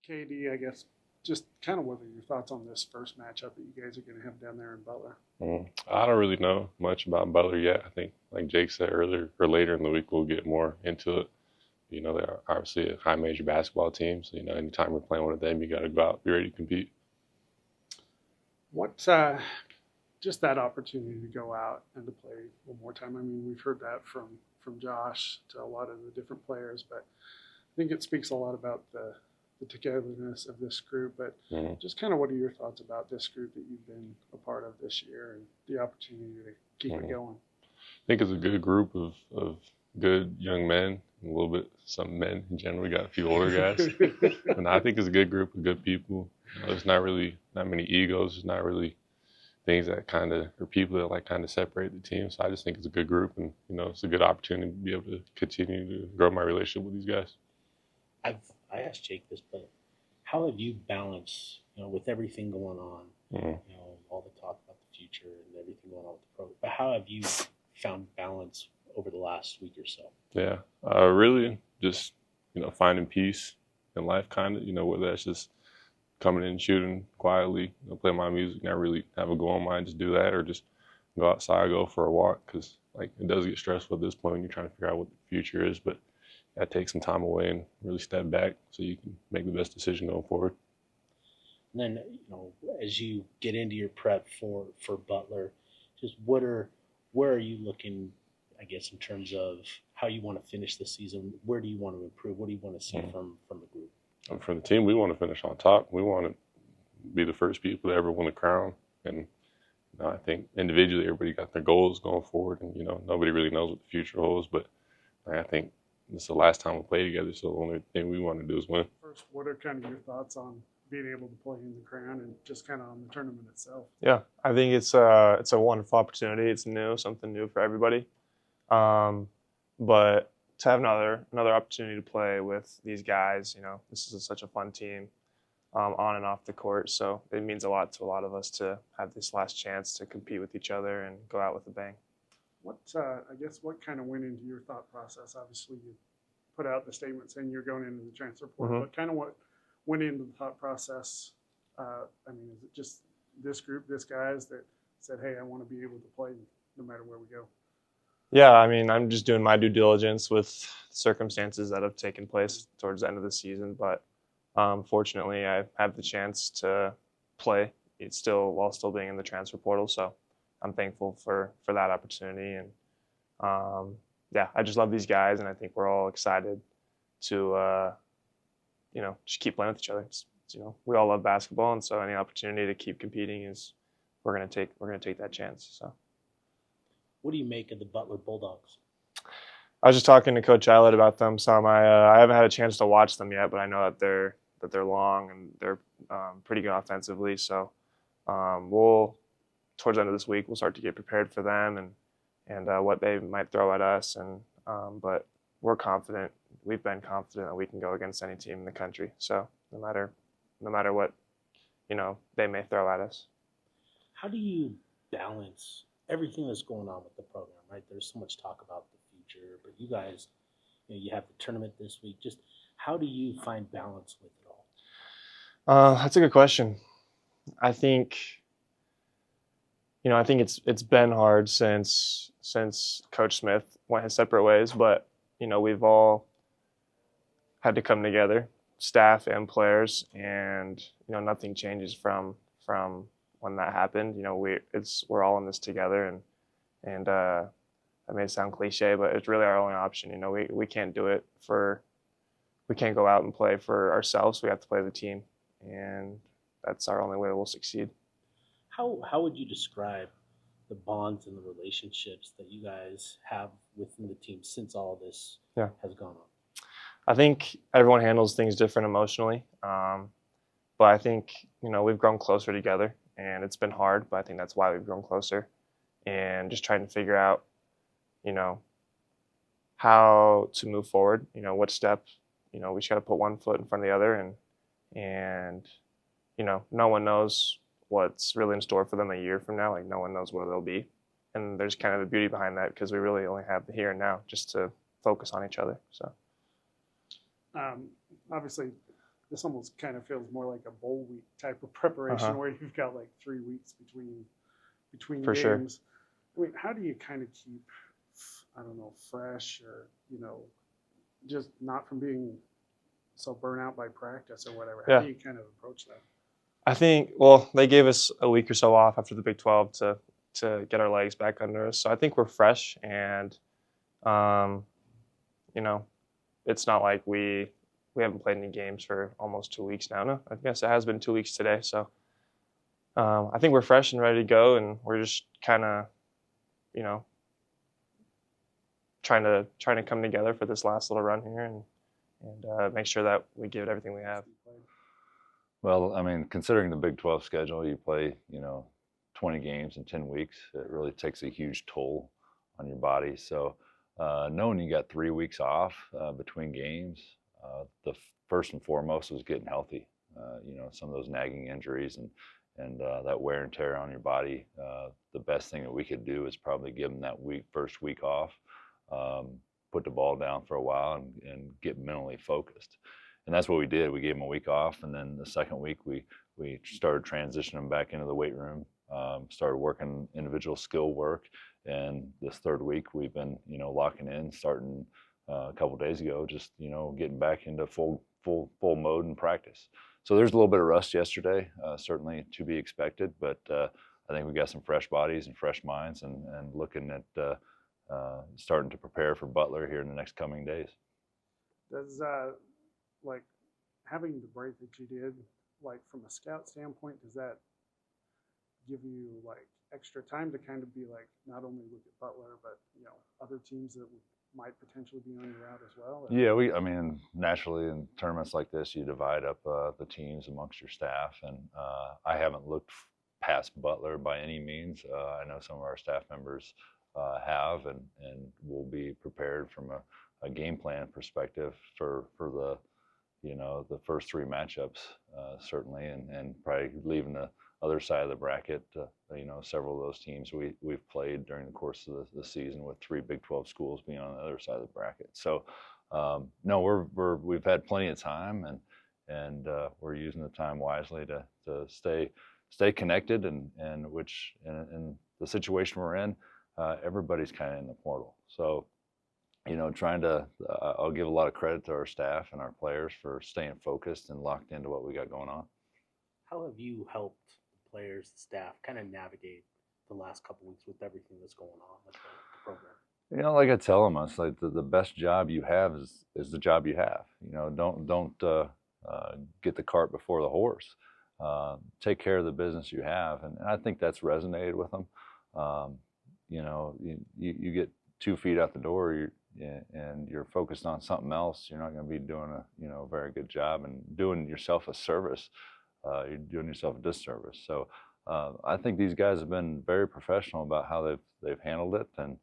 KD, I guess, just kind of what are your thoughts on this first matchup that you guys are going to have down there in Butler? I don't really know much about Butler yet. I think, like Jake said earlier or later in the week, we'll get more into it. They're obviously a high major basketball team, so anytime we're playing one of them, you got to go out, be ready to compete. What just that opportunity to go out and to play one more time? I mean, we've heard that from Josh to a lot of the different players, but I think it speaks a lot about the togetherness of this group. But just kind of what are your thoughts about this group that you've been a part of this year and the opportunity to keep it going? I think it's a good group of good young men, a little bit some men in general. We got a few older guys, and I think it's a good group of good people. There's not many egos. There's not really things that or people that like kind of separate the team. So I just think it's a good group, and it's a good opportunity to be able to continue to grow my relationship with these guys. I asked Jake this, but how have you balanced, with everything going on, all the talk about the future and everything going on with the program, but how have you found balance over the last week or so? Yeah, really just, finding peace in life, whether that's just coming in, shooting quietly, play my music, not really have a goal in mind, just do that, or just go outside, go for a walk, because it does get stressful at this point when you're trying to figure out what the future is, but you got to take some time away and really step back so you can make the best decision going forward. And then, as you get into your prep for Butler, just where are you looking, I guess, in terms of how you want to finish the season? Where do you want to improve? What do you want to see from the group? For the team, we want to finish on top. We want to be the first people to ever win the crown. And I think individually, everybody got their goals going forward. And, nobody really knows what the future holds. But I think this is the last time we play together. So the only thing we want to do is win. First, what are kind of your thoughts on being able to play in the crown and just kind of on the tournament itself? Yeah, I think it's a wonderful opportunity. It's something new for everybody. But to have another opportunity to play with these guys, this is such a fun team on and off the court. So it means a lot to a lot of us to have this last chance to compete with each other and go out with a bang. What kind of went into your thought process? Obviously, you put out the statement saying you're going into the transfer portal, but kind of what went into the thought process? Is it just this group, this guys that said, hey, I want to be able to play no matter where we go? Yeah, I'm just doing my due diligence with circumstances that have taken place towards the end of the season. But fortunately, I have the chance to play while still being in the transfer portal. So I'm thankful for that opportunity. And I just love these guys, and I think we're all excited to just keep playing with each other. We all love basketball, and so any opportunity to keep competing we're gonna take that chance. So. What do you make of the Butler Bulldogs? I was just talking to Coach Eilert about them some. I haven't had a chance to watch them yet, but I know that they're long and they're pretty good offensively. So towards the end of this week, we'll start to get prepared for them and what they might throw at us. But we're confident. We've been confident that we can go against any team in the country. So no matter what they may throw at us. How do you balance everything that's going on with the program, right? There's so much talk about the future, but you guys, you have the tournament this week. Just how do you find balance with it all? That's a good question. I think it's been hard since Coach Smith went his separate ways, but we've all had to come together, staff and players, and nothing changes from when that happened. We're all in this together, and that may sound cliche, but it's really our only option. We can't do it we can't go out and play for ourselves. We have to play the team, and that's our only way we'll succeed. How would you describe the bonds and the relationships that you guys have within the team since all this has gone on? I think everyone handles things different emotionally, but I think we've grown closer together. And it's been hard, but I think that's why we've grown closer. And just trying to figure out, how to move forward. What step, we just got to put one foot in front of the other. And no one knows what's really in store for them a year from now. No one knows where they'll be. And there's kind of the beauty behind that because we really only have the here and now just to focus on each other. So, obviously, this almost kind of feels more like a bowl week type of preparation Uh-huh. where you've got like 3 weeks between For sure. games. I mean, how do you kind of keep, I don't know, fresh or, just not from being so burnt out by practice or whatever? How Yeah. do you kind of approach that? I think, well, they gave us a week or so off after the Big 12 to get our legs back under us. So I think we're fresh, and you know, it's not like we haven't played any games for almost 2 weeks now. No, I guess it has been 2 weeks today. So I think we're fresh and ready to go, and we're just kind of, you know, trying to come together for this last little run here and make sure that we give it everything we have. Well, I mean, considering the Big 12 schedule, you play, 20 games in 10 weeks. It really takes a huge toll on your body. So knowing you got 3 weeks off between games, the first and foremost was getting healthy. Some of those nagging injuries and that wear and tear on your body. The best thing that we could do is probably give them that first week off, put the ball down for a while and get mentally focused. And that's what we did. We gave them a week off, and then the second week we started transitioning them back into the weight room, started working individual skill work, and this third week we've been locking in, starting a couple days ago, just getting back into full mode in practice. So there's a little bit of rust yesterday, certainly to be expected, but I think we got some fresh bodies and fresh minds, and looking at starting to prepare for Butler here in the next coming days. Does like having the break that you did, like from a scout standpoint, does that give you like extra time to kind of be like not only look at Butler but other teams that might potentially be on your route as well? Or? Yeah, I mean, naturally in tournaments like this, you divide up the teams amongst your staff, and I haven't looked past Butler by any means. I know some of our staff members have, and will be prepared from a game plan perspective for the the first three matchups, certainly, and probably leaving the other side of the bracket. Several of those teams we've played during the course of the season, with three Big 12 schools being on the other side of the bracket. So, no, we've had plenty of time, and we're using the time wisely to stay connected, and which in the situation we're in, everybody's kind of in the portal. So, I'll give a lot of credit to our staff and our players for staying focused and locked into what we got going on. How have you helped the players, the staff, kind of navigate the last couple weeks with everything that's going on with the program? Like I tell them, it's like the best job you have is the job you have. Don't get the cart before the horse. Take care of the business you have, and I think that's resonated with them. You get 2 feet out the door, and you're focused on something else, you're not going to be doing a very good job, and doing yourself a service. You're doing yourself a disservice. So I think these guys have been very professional about how they've handled it, and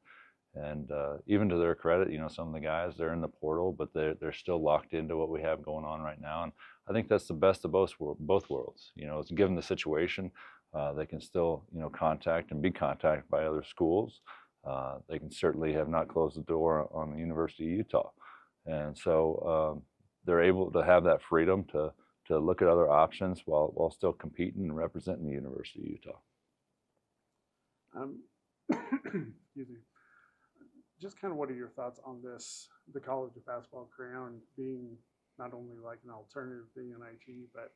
even to their credit, some of the guys, they're in the portal, but they're still locked into what we have going on right now, and I think that's the best of both worlds. It's given the situation, they can still contact and be contacted by other schools. They can certainly have not closed the door on the University of Utah, and so they're able to have that freedom to look at other options while still competing and representing the University of Utah. Excuse me. Just kind of what are your thoughts on the college of basketball crown being not only like an alternative to the NIT, but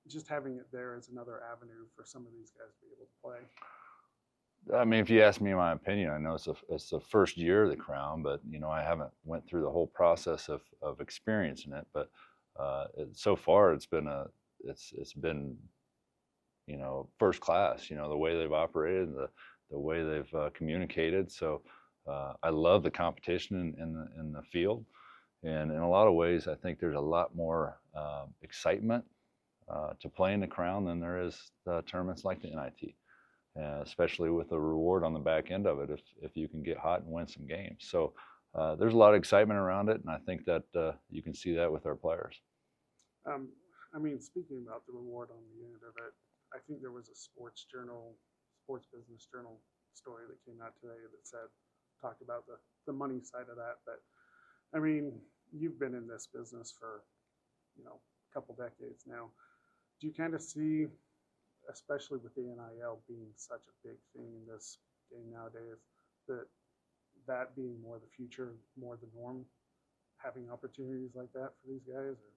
just having it there as another avenue for some of these guys to be able to play? I mean, if you ask me my opinion, I know it's the first year of the crown, but I haven't went through the whole process of experiencing it. But so far, it's been first class. The way they've operated, the way they've communicated. So I love the competition in the field, and in a lot of ways, I think there's a lot more excitement to play in the crown than there is tournaments like the NIT. Especially with the reward on the back end of it, if you can get hot and win some games. So there's a lot of excitement around it, and I think that you can see that with our players. I mean, speaking about the reward on the end of it, I think there was a Sports Business Journal story that came out today that talked about the money side of that. But I mean, you've been in this business for a couple decades now. Do you kind of see, especially with the NIL being such a big thing in this game nowadays, that being more the future, more the norm, having opportunities like that for these guys? Or?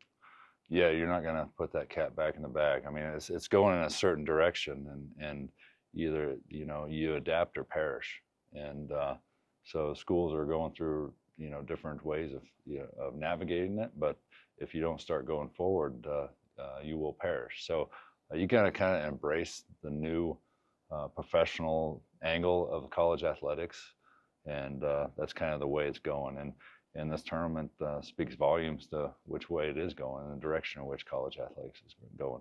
Yeah, you're not going to put that cat back in the bag. I mean, it's going in a certain direction, and either you adapt or perish. And so schools are going through different ways of navigating it. But if you don't start going forward, you will perish. So you gotta kind of embrace the new professional angle of college athletics, and that's kind of the way it's going. And this tournament speaks volumes to which way it is going and the direction in which college athletics is going.